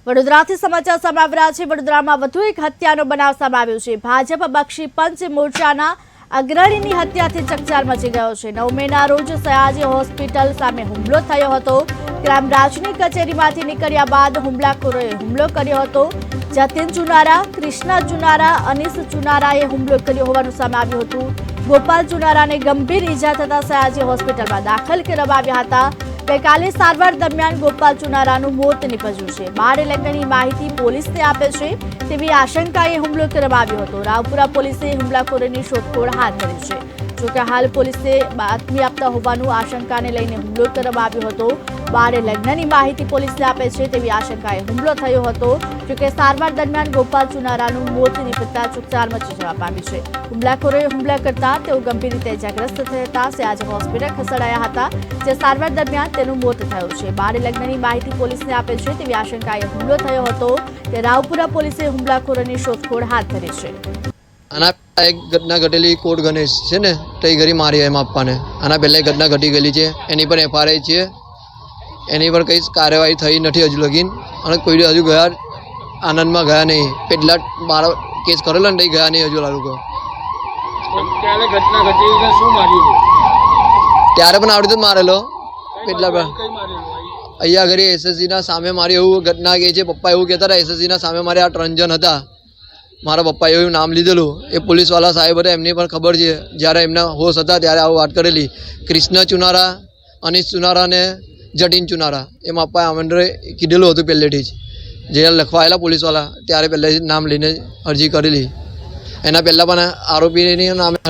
વડોદરાથી સમાચાર સામે આવી રહ્યા છે। વડોદરામાં વધુ એક હત્યાનો બનાવ સામે આવ્યો છે। ભાજપ બક્ષી પંચ મોરચાના અગ્રણીની હત્યાથી ચકચાર મચી ગયો છે। 9 મેના રોજ સયાજી હોસ્પિટલ સામે હુમલો થયો હતો। ક્રાઇમ બ્રાન્ચની કચેરીમાંથી નીકળ્યા બાદ હુમલાખોરોએ હુમલો કર્યો હતો। જતીન ચુનારા, કૃષ્ણા ચુનારા, અનીસ ચુનારાએ હુમલો કર્યો હોવાનું સામે આવ્યું હતું। ગોપાલ ચુનારાને ગંભીર ઈજા થતા સયાજી હોસ્પિટલમાં દાખલ કરવામાં આવ્યા હતા। ગઈકાલે સારવાર દરમિયાન ગોપાલ ચુનારાનું મોત નીપજ્યું છે। બાળ લગ્નની માહિતી પોલીસને આપે છે તેવી આશંકાએ હુમલો કરવામાં આવ્યો હતો। રાવપુરા પોલીસે હુમલાખોરોની શોધખોળ હાથ ધરી છે। જોકે હાલ પોલીસે બાતમી આપતા હોવાનું આશંકાને લઈને હુમલો કરવામાં આવ્યો હતો। બાળ લગ્નની માહિતી પોલીસને આપે છે તેવી આશંકાએ હુમલો થયો હતો। જોકે સારવાર દરમિયાન ગોપાલ ચુનારાનું મોત નીપજતા ચકચાર મચી જવા પામી છે। હુમલાખોરોએ હુમલા કરતા તેઓ ગંભીર રીતે ઇજાગ્રસ્ત થતા સયાજી હોસ્પિટલ ખસેડાયા હતા, જે સારવાર દરમિયાન તેનું મોત થયું છે। બાળ લગ્નની માહિતી પોલીસને આપે છે તેવી આશંકાએ હુમલો થયો હતો તે રાવપુરા પોલીસે હુમલાખોરોની શોધખોળ હાથ ધરી છે। આના એક ઘટના ઘટેલી કોટ ગણેશ છે ને તઈ ઘરી મારી એમ આપવાને આના પહેલા એક ઘટના ઘટી ગયેલી છે। એની પર એફઆરઆઈ છે, એની પર કંઈ કાર્યવાહી થઈ નથી હજુ લગીન, અને કોઈ હજુ ગયા આનંદમાં ગયા નહીં। પેટલા બાર કેસ કરેલો ને તઈ ગયા નહીં હજુ લોકો। ક્યારે ઘટના ઘટી છે? શું માર્યું? ત્યારે પણ આવડી તો મારેલો પેટલા પર કઈ માર્યું? અહીંયા ઘરે એસએસસીના સામે મારી એવું ઘટના કહે છે। પપ્પા એવું કહેતા હતા એસએસસીના સામે મારે આ 3 જણ હતા, મારા પપ્પાએ એવું નામ લીધેલું। એ પોલીસવાળા સાહેબ હતા, એમની પણ ખબર છે, જ્યારે એમના હોશ હતા ત્યારે આવું વાત કરેલી। કૃષ્ણ ચુનારા, અનીસ ચુનારા અને જતીન ચુનારા એમાં પપ્પાએ આમંત્રે કીધેલું હતું પહેલેથી જ, જે લખવા આવેલા પોલીસવાળા ત્યારે પહેલેથી નામ લઈને અરજી કરેલી। એના પહેલાં પણ આરોપીની નામે